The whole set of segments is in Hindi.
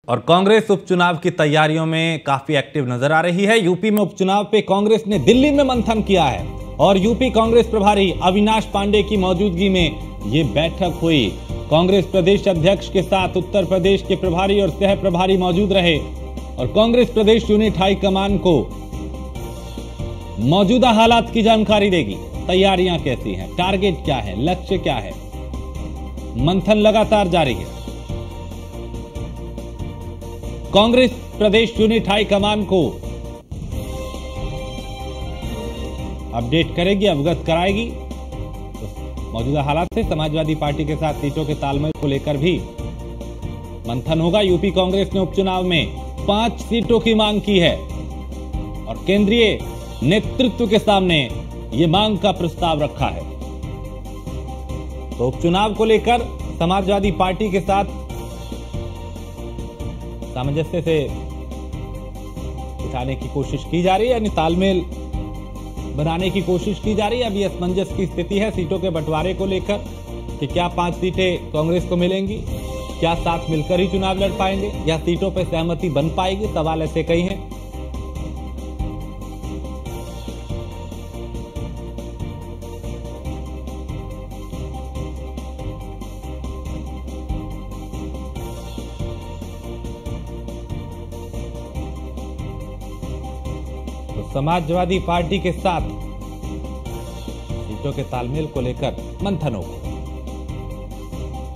और कांग्रेस उपचुनाव की तैयारियों में काफी एक्टिव नजर आ रही है। यूपी में उपचुनाव पे कांग्रेस ने दिल्ली में मंथन किया है और यूपी कांग्रेस प्रभारी अविनाश पांडे की मौजूदगी में ये बैठक हुई। कांग्रेस प्रदेश अध्यक्ष के साथ उत्तर प्रदेश के प्रभारी और सह प्रभारी मौजूद रहे और कांग्रेस प्रदेश यूनिट हाईकमान को मौजूदा हालात की जानकारी देगी। तैयारियां कैसी हैं, टारगेट क्या है, लक्ष्य क्या है। मंथन लगातार जारी है। कांग्रेस प्रदेश यूनिट हाईकमान को अपडेट करेगी, अवगत कराएगी। तो मौजूदा हालात से समाजवादी पार्टी के साथ सीटों के तालमेल को लेकर भी मंथन होगा। यूपी कांग्रेस ने उपचुनाव में 5 सीटों की मांग की है और केंद्रीय नेतृत्व के सामने ये मांग का प्रस्ताव रखा है। तो उपचुनाव को लेकर समाजवादी पार्टी के साथ सामंजस्य से उठाने की कोशिश की जा रही है, यानी तालमेल बनाने की कोशिश की जा रही है। अभी असमंजस की स्थिति है सीटों के बंटवारे को लेकर कि क्या 5 सीटें कांग्रेस को मिलेंगी, क्या साथ मिलकर ही चुनाव लड़ पाएंगे या सीटों पर सहमति बन पाएगी। सवाल ऐसे कई हैं। समाजवादी पार्टी के साथ सीटों के तालमेल को लेकर मंथन होगा।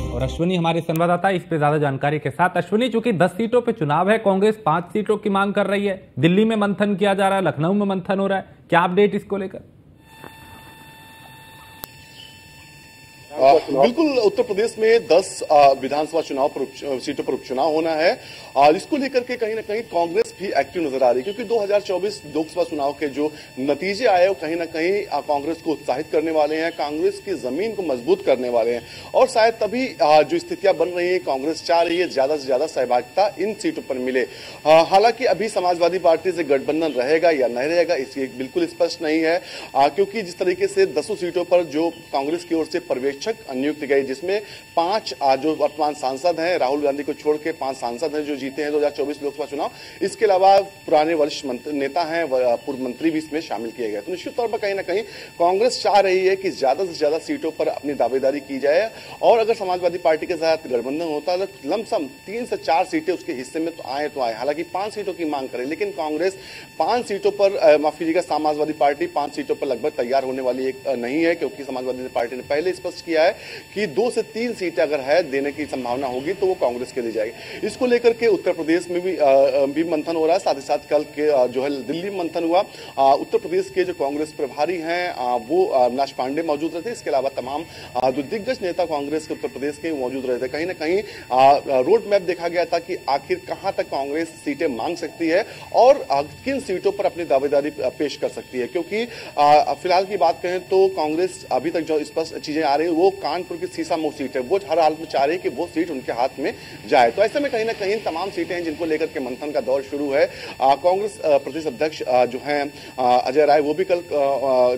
और अश्विनी हमारे संवाददाता इस पे ज्यादा जानकारी के साथ। अश्विनी, चूंकि 10 सीटों पे चुनाव है, कांग्रेस 5 सीटों की मांग कर रही है, दिल्ली में मंथन किया जा रहा है, लखनऊ में मंथन हो रहा है, क्या अपडेट इसको लेकर? बिल्कुल, उत्तर प्रदेश में 10 विधानसभा चुनाव पर सीटों पर उपचुनाव होना है और इसको लेकर के कहीं ना कहीं कांग्रेस भी एक्टिव नजर आ रही है, क्योंकि 2024 लोकसभा चुनाव के जो नतीजे आए वो कहीं ना कहीं कांग्रेस को उत्साहित करने वाले हैं, कांग्रेस की जमीन को मजबूत करने वाले हैं और शायद तभी जो स्थितियां बन रही है, कांग्रेस चाह रही है ज्यादा से ज्यादा सहभागिता इन सीटों पर मिले। हालांकि अभी समाजवादी पार्टी से गठबंधन रहेगा या नहीं रहेगा इसकी बिल्कुल स्पष्ट नहीं है, क्योंकि जिस तरीके से 10 सीटों पर जो कांग्रेस की ओर से पर्यवेक्षक नियुक्त गए, जिसमें 5 जो वर्तमान सांसद हैं, राहुल गांधी को छोड़ के 5 सांसद हैं जो जीते हैं 2024 लोकसभा चुनाव। इसके अलावा पुराने वरिष्ठ नेता हैं, पूर्व मंत्री भी इसमें शामिल किए गए। तो निश्चित तौर पर कहीं ना कहीं कांग्रेस चाह रही है कि ज्यादा से ज्यादा सीटों पर अपनी दावेदारी की जाए और अगर समाजवादी पार्टी के साथ गठबंधन होता है तो लमसम 3 से 4 सीटें उसके हिस्से में तो आए। हालांकि 5 सीटों की मांग करे, लेकिन कांग्रेस 5 सीटों पर, माफ कीजिएगा, समाजवादी पार्टी 5 सीटों पर लगभग तैयार होने वाली नहीं है, क्योंकि समाजवादी पार्टी ने पहले स्पष्ट किया है कि 2 से 3 सीटें अगर है देने की संभावना होगी तो वो कांग्रेस के दी जाएगी। इसको लेकर के उत्तर प्रदेश में भी मंथन हो रहा है। साथ ही साथ कल के जो है दिल्ली में मंथन हुआ। उत्तर प्रदेश के जो कांग्रेस प्रभारी हैं वो अविनाश पांडे मौजूद रहे थे। इसके अलावा तमाम जो दिग्गज नेता कांग्रेस के उत्तर प्रदेश के मौजूद रहे थे। कहीं ना कहीं रोड मैप देखा गया था कि आखिर कहां तक कांग्रेस सीटें मांग सकती है और किन सीटों पर अपनी दावेदारी पेश कर सकती है, क्योंकि फिलहाल की बात कहें तो कांग्रेस अभी तक जो स्पष्ट चीजें आ रही है वो कानपुर की सीसामऊ सीट है, वो हर हाल में चाह रही है कि वो सीट उनके हाथ में जाए। तो ऐसे में कहीं ना कहीं तमाम सीटें हैं जिनको लेकर के मंथन का दौर शुरू है। कांग्रेस प्रदेश अध्यक्ष जो हैं अजय राय, वो भी कल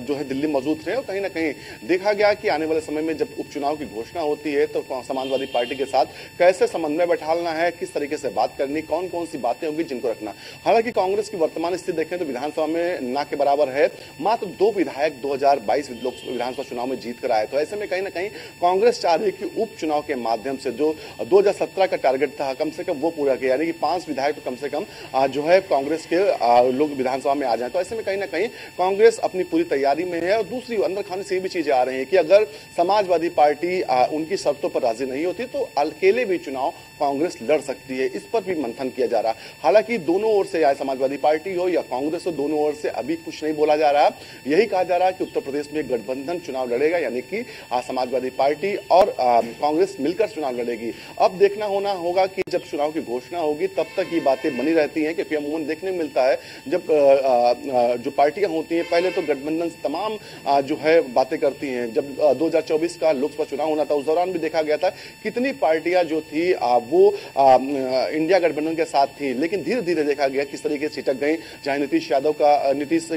जो है दिल्ली मौजूद थे और कहीं ना कहीं देखा गया कि आने वाले समय में जब उपचुनाव की घोषणा होती है तो समाजवादी पार्टी के साथ कैसे समन्वय बैठाना है, किस तरीके से बात करनी, कौन कौन सी बातें होंगी जिनको रखना। हालांकि कांग्रेस की वर्तमान स्थिति देखें तो विधानसभा में ना के बराबर है, मात्र 2 विधायक 2022 विधानसभा चुनाव में जीत कर आए। तो ऐसे में कहीं ना कहीं कांग्रेस चाह रही है कि उपचुनाव के माध्यम से जो 2017 का टारगेट था कम से कम वो पूरा किया, यानी कि 5 विधायक तो कम से कम जो है कांग्रेस के लोग विधानसभा में आ जाए। तो ऐसे में कहीं ना कहीं कांग्रेस अपनी पूरी तैयारी में है और दूसरी अंदर खाने से भी चीजें आ रही है कि अगर समाजवादी पार्टी उनकी शर्तों पर राजी नहीं होती तो अकेले भी चुनाव कांग्रेस लड़ सकती है। इस पर भी मंथन किया जा रहा है। हालांकि दोनों ओर से, या समाजवादी पार्टी हो या कांग्रेस हो, दोनों ओर से अभी कुछ नहीं बोला जा रहा। यही कहा जा रहा है कि उत्तर प्रदेश में गठबंधन चुनाव लड़ेगा, यानी कि समाजवादी पार्टी और कांग्रेस मिलकर चुनाव लड़ेगी। अब देखना होगा कि जब चुनाव की घोषणा होगी तब तक ये बातें बनी रहती हैं, क्योंकि अमूमन देखने में मिलता है जब जो पार्टियां होती हैं पहले तो गठबंधन से तमाम जो है बातें करती हैं। जब 2024 का लोकसभा चुनाव होना था उस दौरान भी देखा गया था कितनी पार्टियां जो थी वो इंडिया गठबंधन के साथ थी, लेकिन धीरे धीरे देखा गया किस तरीके से छिटक गई, चाहे नीतीश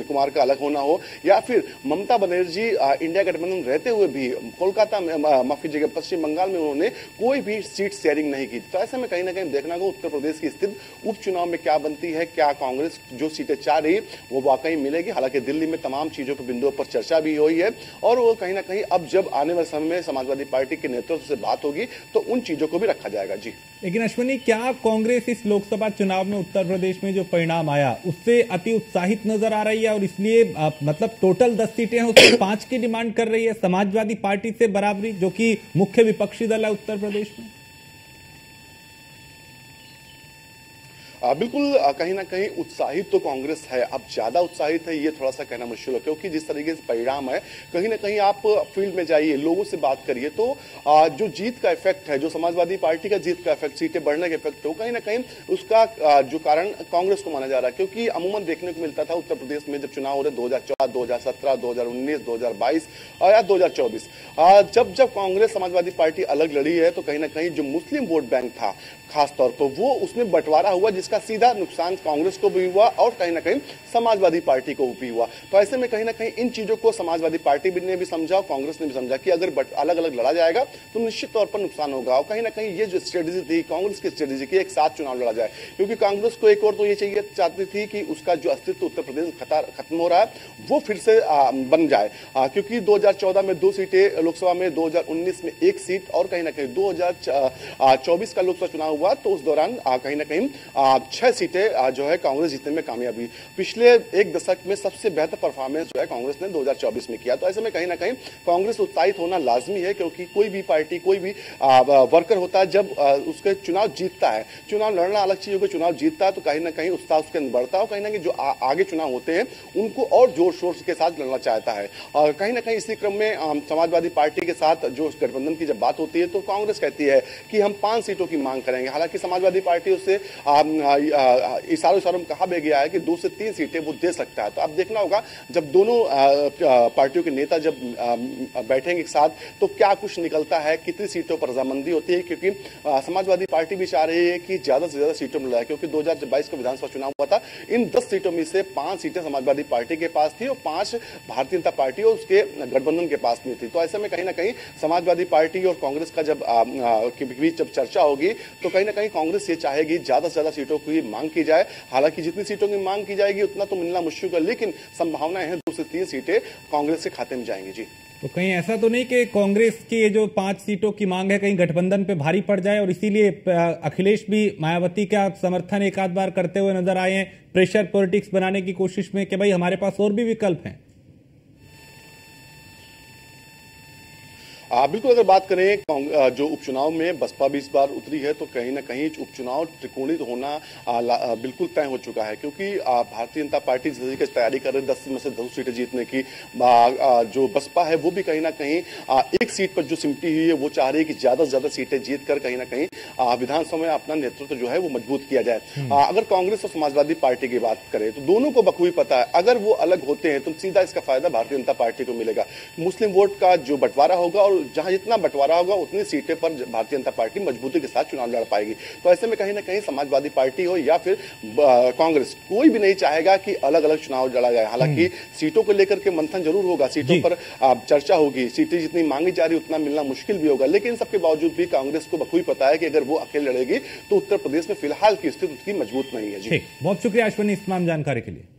कुमार का अलग होना हो या फिर ममता बनर्जी इंडिया गठबंधन रहते हुए भी कोलकाता में, माफ कीजिएगा, पश्चिम बंगाल में उन्होंने कोई भी सीट शेयरिंग नहीं की। तो ऐसे में कहीं ना कहीं देखना होगा उत्तर प्रदेश की स्थिति उपचुनाव में क्या बनती है, क्या कांग्रेस जो सीटें चाह रही वो वाकई मिलेगी। हालांकि दिल्ली में तमाम चीजों के बिंदुओं पर चर्चा भी हुई है और वो कहीं ना कहीं अब जब आने वाले समय में समाजवादी पार्टी के नेतृत्व से बात होगी तो उन चीजों को भी रखा जाएगा। जी लेकिन अश्विनी, क्या कांग्रेस इस लोकसभा चुनाव में उत्तर प्रदेश में जो परिणाम आया उससे अति उत्साहित नजर आ रही है और इसलिए मतलब टोटल 10 सीटें हैं उसमें 5 की डिमांड कर रही है समाजवादी पार्टी से बराबरी, जो कि मुख्य विपक्षी दल है उत्तर प्रदेश में? बिल्कुल कहीं ना कहीं उत्साहित तो कांग्रेस है, अब ज्यादा उत्साहित है ये थोड़ा सा कहना मुश्किल है, क्योंकि जिस तरीके से परिणाम है कहीं ना कहीं आप फील्ड में जाइए, लोगों से बात करिए तो जो जीत का इफेक्ट है, जो समाजवादी पार्टी का जीत का इफेक्ट, सीटें बढ़ने का इफेक्ट है, कहीं ना कहीं उसका जो कारण कांग्रेस को माना जा रहा है। क्योंकि अमूमन देखने को मिलता था उत्तर प्रदेश में जब चुनाव हो रहे 2014, 2017, 2019, 2022 या 2024, जब कांग्रेस समाजवादी पार्टी अलग लड़ी है तो कहीं ना कहीं जो मुस्लिम वोट बैंक था खासतौर पर वो उसमें बंटवारा हुआ, जिसका सीधा नुकसान कांग्रेस को भी हुआ और कहीं ना कहीं समाजवादी पार्टी को भी हुआ। तो ऐसे में कहीं ना कहीं इन चीजों को समाजवादी पार्टी ने भी समझा और कांग्रेस ने भी समझा कि अगर अलग अलग लड़ा जाएगा तो निश्चित तौर पर नुकसान होगा। और कहीं ना कहीं ये जो स्ट्रेटेजी थी कांग्रेस की स्ट्रेटेजी की, एक साथ चुनाव लड़ा जाए, क्योंकि कांग्रेस को एक और तो ये चाहिए चाहती थी कि उसका जो अस्तित्व उत्तर प्रदेश खत्म हो रहा है वो फिर से बन जाए, क्योंकि 2014 में 2 सीटें लोकसभा में, 2019 में 1 सीट और कहीं ना कहीं 2024 का लोकसभा चुनाव हुआ तो उस दौरान कहीं ना कहीं 6 सीटें जो है कांग्रेस जीतने में कामयाब हुई। पिछले एक दशक में सबसे बेहतर परफॉर्मेंस जो है कांग्रेस ने 2024 में किया। तो ऐसे में कहीं ना कहीं कांग्रेस उत्साहित होना लाजमी है, क्योंकि कोई भी पार्टी, कोई भी वर्कर होता है जब उसके चुनाव जीतता है, चुनाव लड़ना अलग चीज होगी, चुनाव जीतता है तो कहीं ना कहीं उत्साह उसके अंदर बढ़ता है और कहीं ना कहीं जो आगे चुनाव होते हैं उनको और जोर शोर के साथ लड़ना चाहता है। और कहीं ना कहीं इसी क्रम में समाजवादी पार्टी के साथ जो गठबंधन की जब बात होती है तो कांग्रेस कहती है कि हम 5 सीटों की मांग करेंगे। हालांकि समाजवादी पार्टी उससे इशारों में कहा भी गया है कि 2 से 3 सीटें वो दे सकता है। तो अब देखना होगा जब दोनों पार्टियों के नेता जब बैठेंगे एक साथ तो क्या कुछ निकलता है, कितनी सीटों पर रजामंदी होती है, क्योंकि समाजवादी पार्टी भी चाह रही है कि ज्यादा से ज्यादा सीटों में लड़ाए, क्योंकि 2022 का विधानसभा चुनाव हुआ था, इन 10 सीटों में से 5 सीटें समाजवादी पार्टी के पास थी और 5 भारतीय जनता पार्टी और उसके गठबंधन के पास में थी। तो ऐसे में कहीं ना कहीं समाजवादी पार्टी और कांग्रेस का जब के बीच जब चर्चा होगी तो कहीं ना कहीं कांग्रेस ये चाहेगी ज्यादा से ज्यादा सीटों की मांग की जाए। हालांकि जितनी सीटों की मांग की जाएगी उतना तो मिलना मुश्किल है, लेकिन संभावनाएं हैं 2 से 3 सीटें कांग्रेस के खाते में जाएंगी। जी तो कहीं ऐसा तो नहीं कि कांग्रेस की ये जो 5 सीटों की मांग है कहीं गठबंधन पे भारी पड़ जाए और इसीलिए अखिलेश भी मायावती का समर्थन एक आध बार करते हुए नजर आए हैं, प्रेशर पॉलिटिक्स बनाने की कोशिश में कि भाई हमारे पास और भी विकल्प हैं? बिल्कुल, अगर बात करें जो उपचुनाव में बसपा भी इस बार उतरी है तो कहीं ना कहीं उपचुनाव त्रिकोणीय होना बिल्कुल तय हो चुका है, क्योंकि भारतीय जनता पार्टी जिस तरीके से तैयारी कर रही है 10 में से 10 सीटें जीतने की, जो बसपा है वो भी कहीं ना कहीं एक सीट पर जो सिमटी हुई है वो चाह रही है कि ज्यादा से ज्यादा सीटें जीत कर कहीं ना कहीं विधानसभा में अपना नेतृत्व जो है वो मजबूत किया जाए। अगर कांग्रेस और समाजवादी पार्टी की बात करें तो दोनों को बखूबी पता है अगर वो अलग होते हैं तो सीधा इसका फायदा भारतीय जनता पार्टी को मिलेगा। मुस्लिम वोट का जो बंटवारा होगा और जहां जितना बंटवारा होगा उतनी सीटें पर भारतीय जनता पार्टी मजबूती के साथ चुनाव लड़ पाएगी। तो ऐसे में कहीं ना कहीं समाजवादी पार्टी हो या फिर कांग्रेस, कोई भी नहीं चाहेगा कि अलग अलग चुनाव लड़ा जाए। हालांकि सीटों को लेकर के मंथन जरूर होगा, सीटों पर चर्चा होगी, सीटें जितनी मांगी जा रही उतना मिलना मुश्किल भी होगा, लेकिन सबके बावजूद भी कांग्रेस को बखूबी पता है कि अगर वो अकेले लड़ेगी तो उत्तर प्रदेश में फिलहाल की स्थिति उसकी मजबूत नहीं है। जी बहुत शुक्रिया अश्विनी इस तमाम जानकारी के लिए।